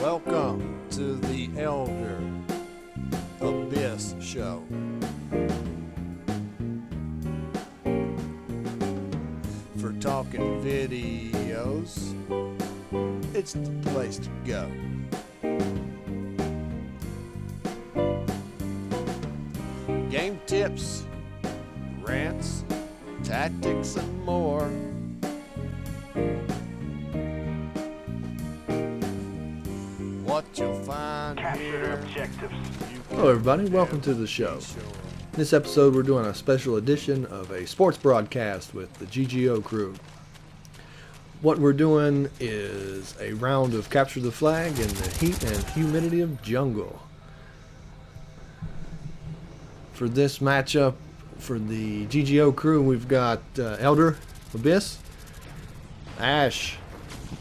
Welcome to the ElderAbyss show. For talking videos, it's the place to go. Game tips, rants, tactics, and more. What you'll find here. Hello everybody, welcome to the show. In this episode we're doing a special edition of a sports broadcast with the GGO crew. What we're doing is a round of capture the flag in the heat and humidity of jungle. For this matchup for the GGO crew we've got ElderAbyss, Ash,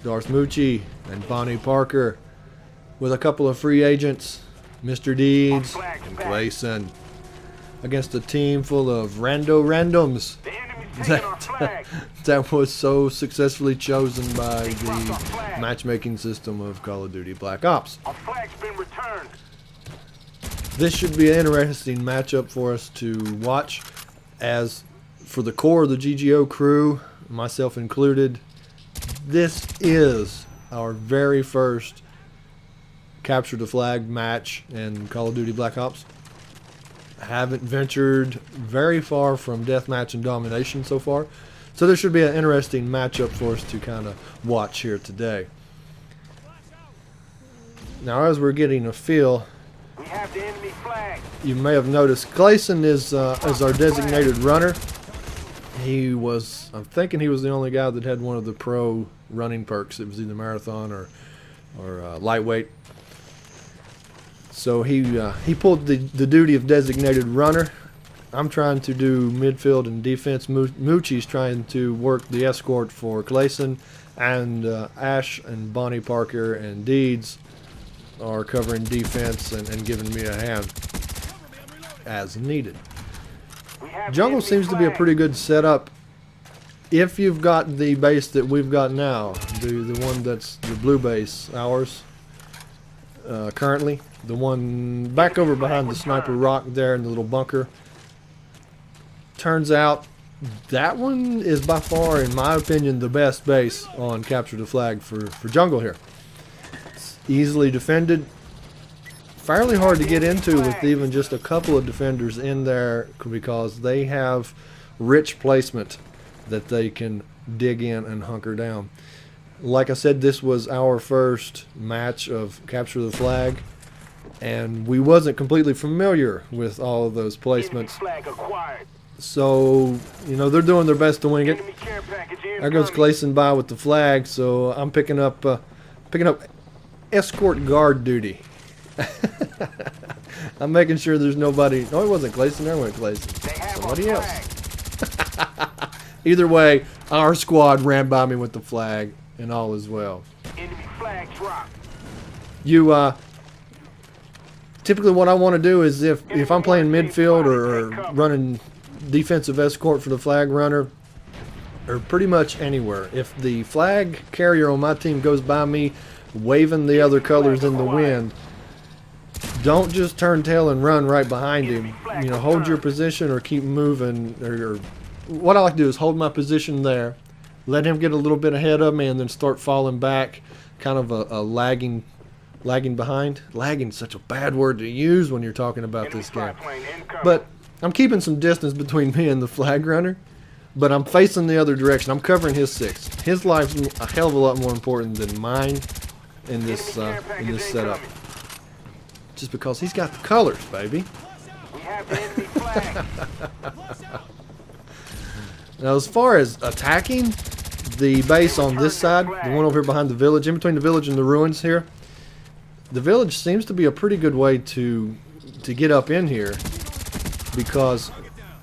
Darth Moochie, and Bonnie Parker, with a couple of free agents, Mr. Deeds and Gleason, against a team full of randoms that was so successfully chosen by the matchmaking system of Call of Duty Black Ops. This should be an interesting matchup for us to watch, as for the core of the GGO crew, myself included, this is our very first capture the flag match in Call of Duty Black Ops. I haven't ventured very far from deathmatch and domination so far, so there should be an interesting matchup for us to kind of watch here today. Now, as we're getting a feel, we have the enemy flag. You may have noticed Gleason is our designated runner. He was, I'm thinking he was the only guy that had one of the pro running perks. It was either marathon or lightweight. So he pulled the duty of designated runner. I'm trying to do midfield and defense. Moochie's trying to work the escort for Gleason, and Ash and Bonnie Parker and Deeds are covering defense and giving me a hand as needed. Jungle seems to be a pretty good setup if you've got the base that we've got now, the one that's the blue base, ours currently. The one back over behind the sniper rock there in the little bunker. Turns out that one is by far, in my opinion, the best base on capture the flag for jungle here. It's easily defended. Fairly hard to get into with even just a couple of defenders in there, because they have rich placement that they can dig in and hunker down. Like I said, this was our first match of capture the flag, and we wasn't completely familiar with all of those placements. So, you know, they're doing their best to wing it. There goes Gleason by with the flag, so I'm picking up escort guard duty. I'm making sure there's nobody. No, it wasn't Gleason. There went Gleason. Somebody else. Either way, our squad ran by me with the flag, and all is well. Enemy flag drop. Typically what I want to do is if I'm playing midfield or running defensive escort for the flag runner, or pretty much anywhere, if the flag carrier on my team goes by me waving the other colors in the wind, don't just turn tail and run right behind him. You know, hold your position or keep moving. Or what I like to do is hold my position there, let him get a little bit ahead of me, and then start falling back, kind of a lagging behind. Lagging's such a bad word to use when you're talking about this game. But I'm keeping some distance between me and the flag runner, but I'm facing the other direction. I'm covering his six. His life's a hell of a lot more important than mine in this setup. Just because he's got the colors, baby. We have the enemy flag. Now, as far as attacking the base on this side, the one over here behind the village, in between the village and the ruins here, the village seems to be a pretty good way to get up in here, because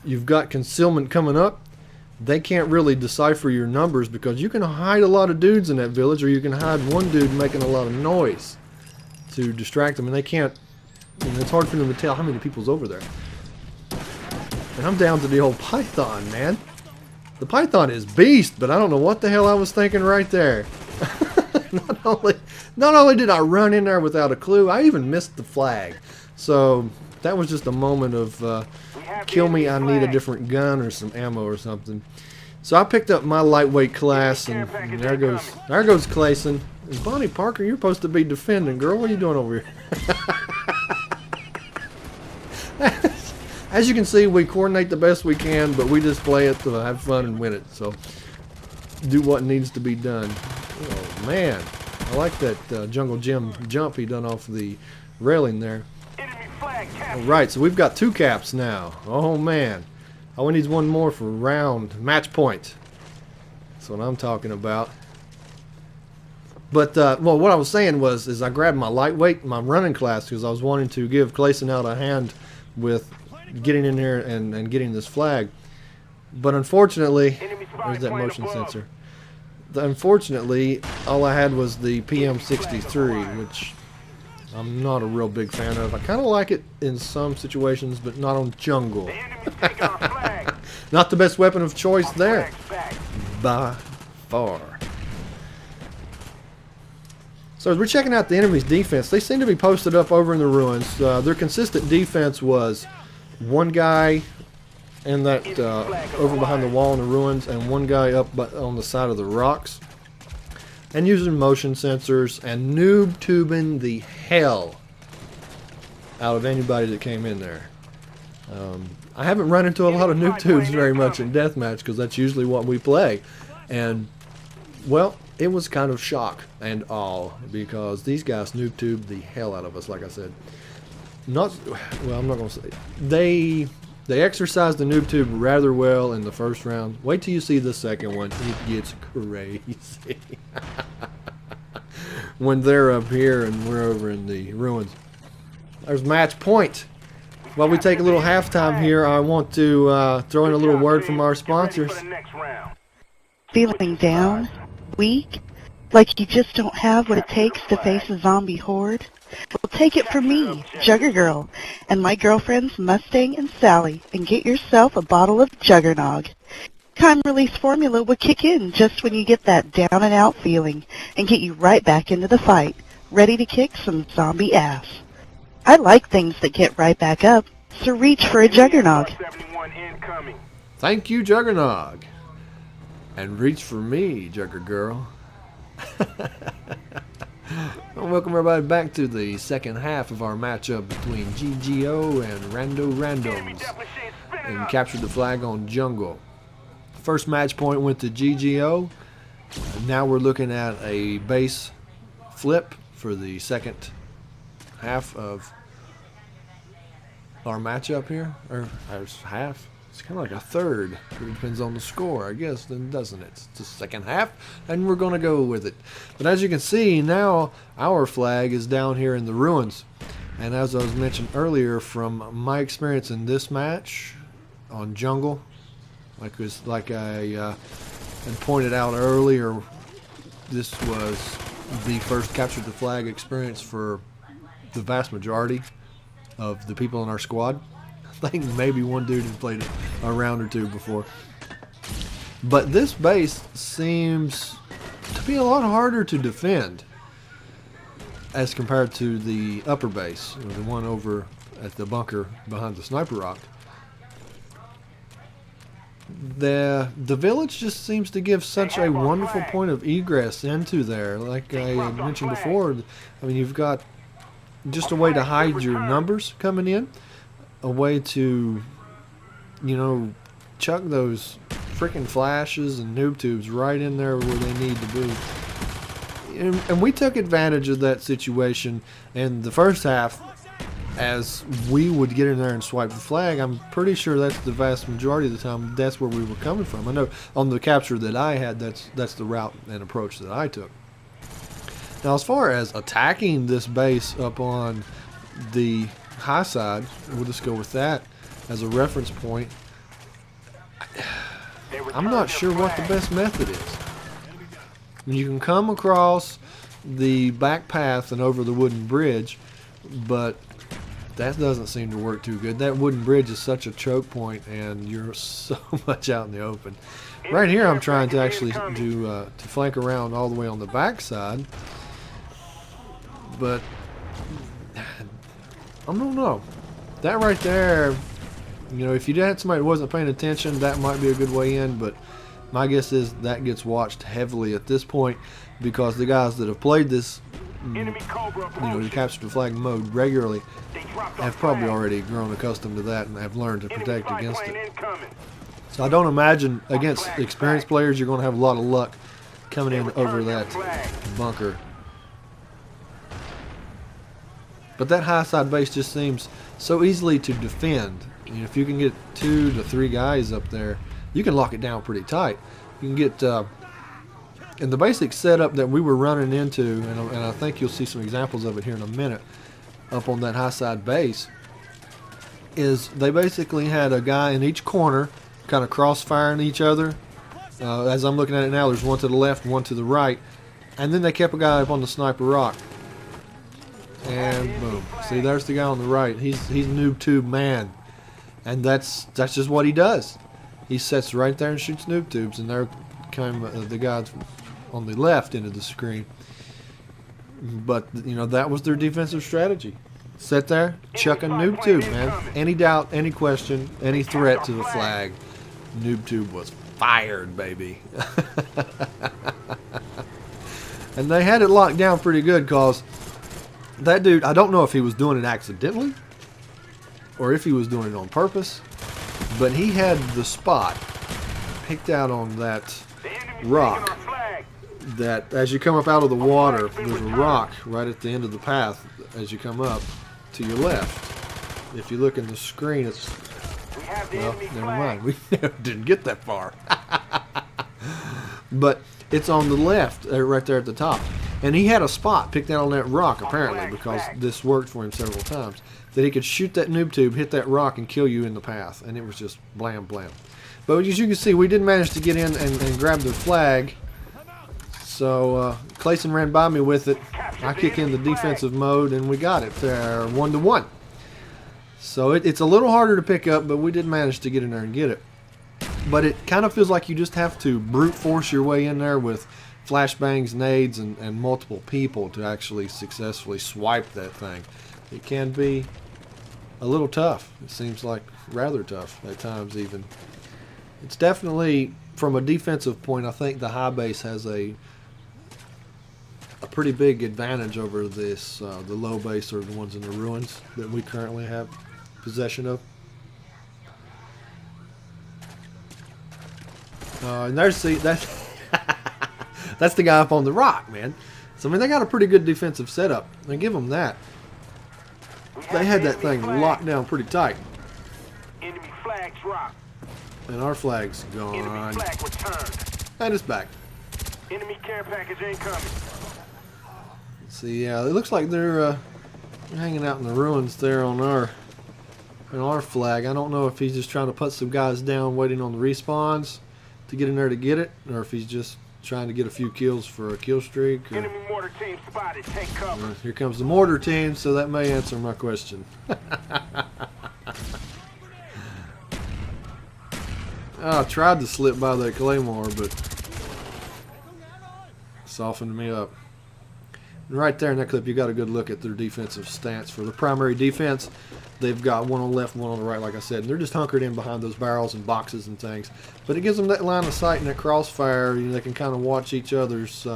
you've got concealment coming up. They can't really decipher your numbers, because you can hide a lot of dudes in that village, or you can hide one dude making a lot of noise to distract them, and they can't. And it's hard for them to tell how many people's over there. And I'm down to the old Python, man. The Python is beast, but I don't know what the hell I was thinking right there. not only did I run in there without a clue, I even missed the flag. So that was just a moment of kill me, I need a different gun or some ammo or something. So I picked up my lightweight class, and there goes Clayson. And Bonnie Parker, you're supposed to be defending, girl. What are you doing over here? As you can see, we coordinate the best we can, but we just play it to have fun and win it. So do what needs to be done. Oh man, I like that Jungle Jim jump he done off the railing there. Enemy flag captured. All right, so we've got 2 caps now. Oh man, all we need is 1 more for round match point. That's what I'm talking about. But well, what I was saying is I grabbed my lightweight, my running class, because I was wanting to give Clayson out a hand with getting in here and getting this flag. But unfortunately, there's that motion sensor. Unfortunately, all I had was the PM63, which I'm not a real big fan of. I kind of like it in some situations, but not on jungle. The enemy's taking our flag. Not the best weapon of choice Our there, flag's back. by far. So as we're checking out the enemy's defense, they seem to be posted up over in the ruins. Their consistent defense was 1 guy in that over behind the wall in the ruins, and 1 guy up on the side of the rocks, and using motion sensors and noob tubing the hell out of anybody that came in there. I haven't run into a lot of noob tubes very much in deathmatch, because that's usually what we play, and well, it was kind of shock and awe, because these guys noob tubed the hell out of us. Like I said, I'm not gonna say they exercised the noob tube rather well in the first round. Wait till you see the second one; it gets crazy. When they're up here and we're over in the ruins. There's match point. While we take a little halftime here, I want to throw in a little word from our sponsors. For the next round. Feeling down? Weak? Like you just don't have what it takes to face a zombie horde? Well, take it from me, Jugger Girl, and my girlfriends Mustang and Sally, and get yourself a bottle of Juggernog. Time release formula will kick in just when you get that down and out feeling, and get you right back into the fight, ready to kick some zombie ass. I like things that get right back up, so reach for a Juggernog. 71 incoming. Thank you, Juggernog. And reach for me, Jugger Girl. Well, welcome everybody back to the second half of our matchup between GGO and Rando Randoms and captured the flag on jungle. First match point went to GGO. Now we're looking at a base flip for the second half of our matchup here. Or half. It's kind of like a third. It depends on the score, I guess, then doesn't it? It's the second half, and we're going to go with it. But as you can see, now our flag is down here in the ruins. And as I was mentioned earlier, from my experience in this match on jungle, like I had pointed out earlier, this was the first capture the flag experience for the vast majority of the people in our squad. I think maybe one dude had played a round or 2 before. But this base seems to be a lot harder to defend as compared to the upper base, or the one over at the bunker behind the sniper rock. The village just seems to give such a wonderful point of egress into there. Like I had mentioned before, I mean, you've got just a way to hide your numbers coming in, a way to, you know, chuck those freaking flashes and noob tubes right in there where they need to be. And we took advantage of that situation in the first half. As we would get in there and swipe the flag, I'm pretty sure that's the vast majority of the time that's where we were coming from. I know on the capture that I had, that's the route and approach that I took. Now, as far as attacking this base up on the high side, we'll just go with that as a reference point. I'm not sure what the best method is. You can come across the back path and over the wooden bridge, but that doesn't seem to work too good. That wooden bridge is such a choke point, and you're so much out in the open. Right here, I'm trying to actually do to flank around all the way on the back side, but I don't know. That right there, you know, if you had somebody who wasn't paying attention, that might be a good way in, but my guess is that gets watched heavily at this point because the guys that have played this, you know, the capture the flag mode regularly have probably already grown accustomed to that and have learned to protect against it. So I don't imagine against experienced players you're going to have a lot of luck coming in over that bunker. But that high side base just seems so easily to defend. You know, if you can get 2 to 3 guys up there, you can lock it down pretty tight. You can get, and the basic setup that we were running into, and I think you'll see some examples of it here in a minute, up on that high side base, is they basically had a guy in each corner kind of cross-firing each other. As I'm looking at it now, there's one to the left, one to the right, and then they kept a guy up on the sniper rock. And boom. See, there's the guy on the right. He's noob tube man, and that's just what he does. He sits right there and shoots noob tubes, and there came the guys on the left end of the screen. But you know, that was their defensive strategy. Sit there, chuck a noob tube, man. Any doubt, any question, any threat to the flag, noob tube was fired, baby. And they had it locked down pretty good, cause that dude, I don't know if he was doing it accidentally or if he was doing it on purpose, but he had the spot picked out on that rock that as you come up out of the water, there's a rock right at the end of the path as you come up to your left. If you look in the screen, it's, well, never mind, we didn't get that far. But it's on the left, right there at the top. And he had a spot picked out on that rock, apparently, because this worked for him several times, that he could shoot that noob tube, hit that rock, and kill you in the path. And it was just blam, blam. But as you can see, we did manage to get in and grab the flag. So Clayson ran by me with it. I kick in the defensive mode, and we got it there, 1-1. So it's a little harder to pick up, but we did manage to get in there and get it. But it kind of feels like you just have to brute force your way in there with flashbangs, nades, and multiple people to actually successfully swipe that thing. It can be a little tough. It seems like rather tough at times even. It's definitely, from a defensive point, I think the high base has a pretty big advantage over this, the low base or the ones in the ruins that we currently have possession of. And there's that's that's the guy up on the rock, man. So I mean, they got a pretty good defensive setup. I give them that. They had that thing locked down pretty tight. Enemy flags rock. And our flag's gone. Enemy flag returned. And it's back. Enemy care package incoming. See, yeah, it looks like they're hanging out in the ruins there on our flag. I don't know if he's just trying to put some guys down waiting on the respawns to get in there to get it, or if he's just trying to get a few kills for a kill streak. Or, Enemy mortar team spotted. Take cover. here comes the mortar team, so that may answer my question. I tried to slip by that claymore, but softened me up. And right there in that clip, you got a good look at their defensive stance. For the primary defense, they've got one on the left, one on the right, like I said. And they're just hunkered in behind those barrels and boxes and things. But it gives them that line of sight and that crossfire. You know, they can kind of watch each other's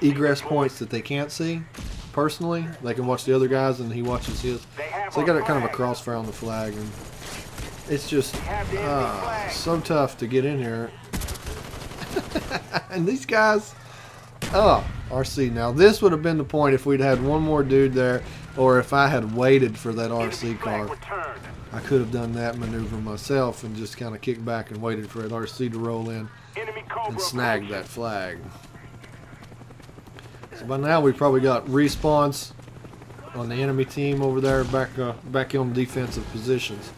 egress points that they can't see personally. They can watch the other guys, and he watches his. So they got kind of a crossfire on the flag. And it's just so tough to get in here. And these guys, RC. Now this would have been the point if we'd had one more dude there, or if I had waited for that RC car. I could have done that maneuver myself and just kind of kicked back and waited for that RC to roll in and snag that flag. So by now we probably got respawns on the enemy team over there, back on defensive positions.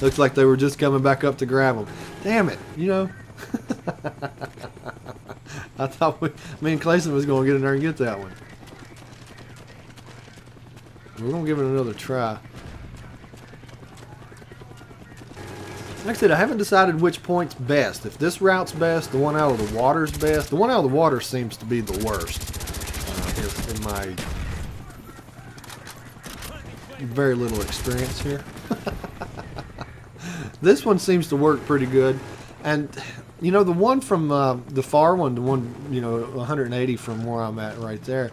Looks like they were just coming back up to grab them. Damn it, you know. I thought me and Clayson was going to get in there and get that one. We're going to give it another try. Like I said, I haven't decided which point's best. If this route's best, the one out of the water's best. The one out of the water seems to be the worst. In my very little experience here. This one seems to work pretty good. And, you know, the one from the far one, the one, you know, 180 from where I'm at right there,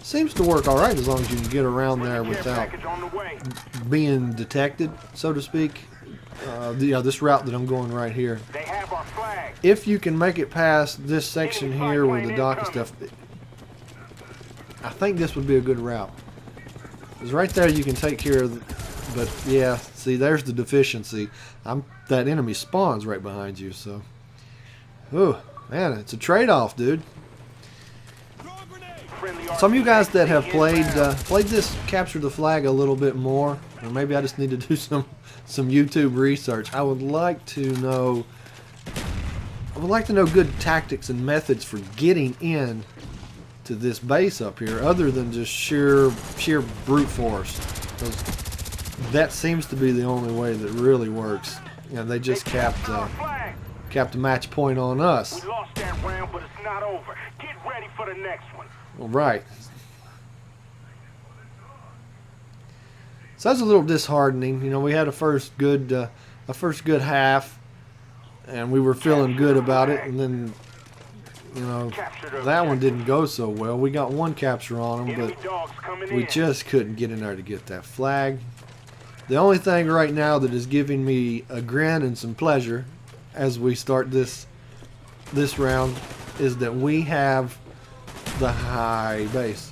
seems to work all right as long as you can get around there without being detected, so to speak. This route that I'm going right here. They have our flag. If you can make it past this section here where the dock and stuff, I think this would be a good route. Because right there you can take care of but yeah, see, there's the deficiency. That enemy spawns right behind you, so. Ooh, man, it's a trade-off, dude. Some of you guys that have played this Capture the Flag a little bit more, or maybe I just need to do some YouTube research. I would like to know good tactics and methods for getting in to this base up here, other than just sheer brute force. That seems to be the only way that really works. And they just capped a match point on us. We lost that round, but it's not over. Get ready for the next one. All right. So that's a little disheartening. You know, we had a first good half, and we were feeling good about it, and then, you know, that one didn't go so well. We got one capture on them, but we just couldn't get in there to get that flag. The only thing right now that is giving me a grin and some pleasure as we start this round is that we have the high base.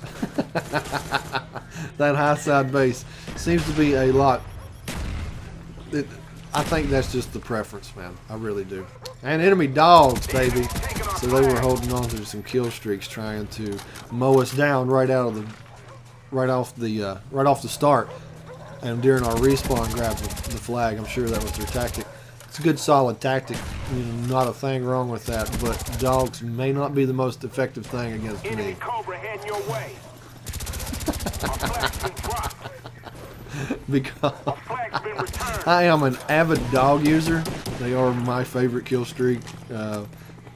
That high side base seems to be a lot. I think that's just the preference, man. I really do. And enemy dogs, baby. So they were holding on to some kill streaks, trying to mow us down right off the start. And during our respawn, grab the flag. I'm sure that was their tactic. It's a good, solid tactic. Not a thing wrong with that. But dogs may not be the most effective thing against me. Cobra heading your way. Because I am an avid dog user. They are my favorite kill streak. You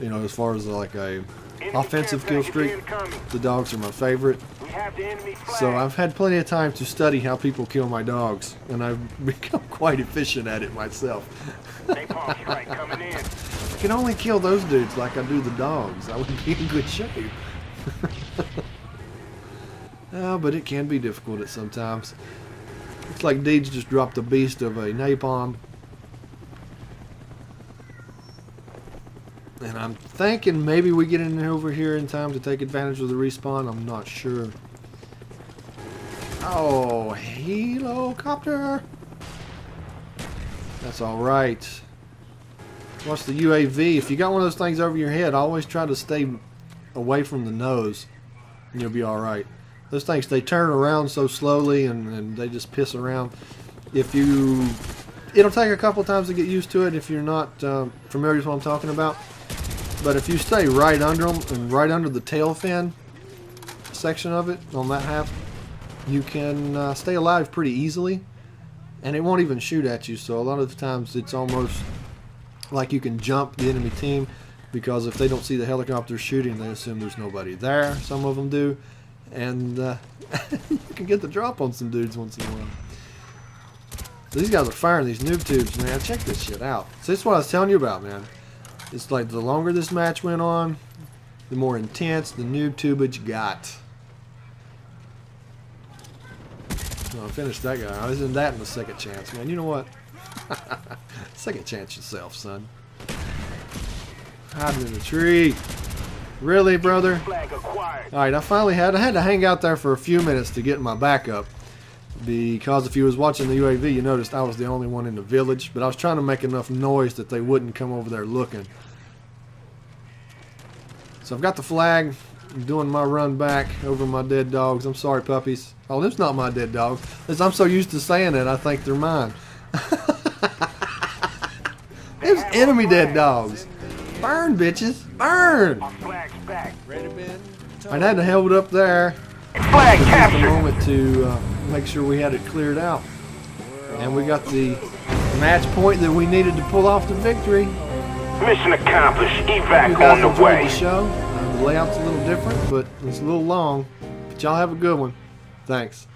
know, as far as like a offensive kill streak, the dogs are my favorite. So I've had plenty of time to study how people kill my dogs, and I've become quite efficient at it myself. If I can only kill those dudes like I do the dogs, I would be in good shape. But it can be difficult at sometimes. Looks like Deeds just dropped a beast of a napalm. And I'm thinking maybe we get in over here in time to take advantage of the respawn. I'm not sure. Oh, helicopter! That's alright. Watch the UAV. If you got one of those things over your head, always try to stay away from the nose. And you'll be alright. Those things, they turn around so slowly and they just piss around. It'll take a couple times to get used to it if you're not familiar with what I'm talking about. But if you stay right under them and right under the tail fin section of it on that half, you can stay alive pretty easily, and it won't even shoot at you. So a lot of the times it's almost like you can jump the enemy team, because if they don't see the helicopter shooting, they assume there's nobody there. Some of them do, and you can get the drop on some dudes once in a while. So these guys are firing these noob tubes, man. Check this shit out. So this is what I was telling you about, man. It's like the longer this match went on, the more intense the noob tubage got. Well, I finished that guy. I was in that in the second chance, man. You know what? Second chance yourself, son. Hiding in the tree. Really, brother? Alright, I had to hang out there for a few minutes to get my backup. Because if you was watching the UAV, you noticed I was the only one in the village. But I was trying to make enough noise that they wouldn't come over there looking. So I've got the flag. I'm doing my run back over my dead dogs. I'm sorry, puppies. Oh, this is not my dead dog. As I'm so used to saying it, I think they're mine. There's enemy dead dogs. Burn, bitches. Burn! I had to hold it up there. Flag Just a captured. moment to make sure we had it cleared out. And we got the match point that we needed to pull off the victory. Mission accomplished. Hope you Evac guys on the enjoyed way. the show. The layout's a little different, but it's a little long. But y'all have a good one. Thanks.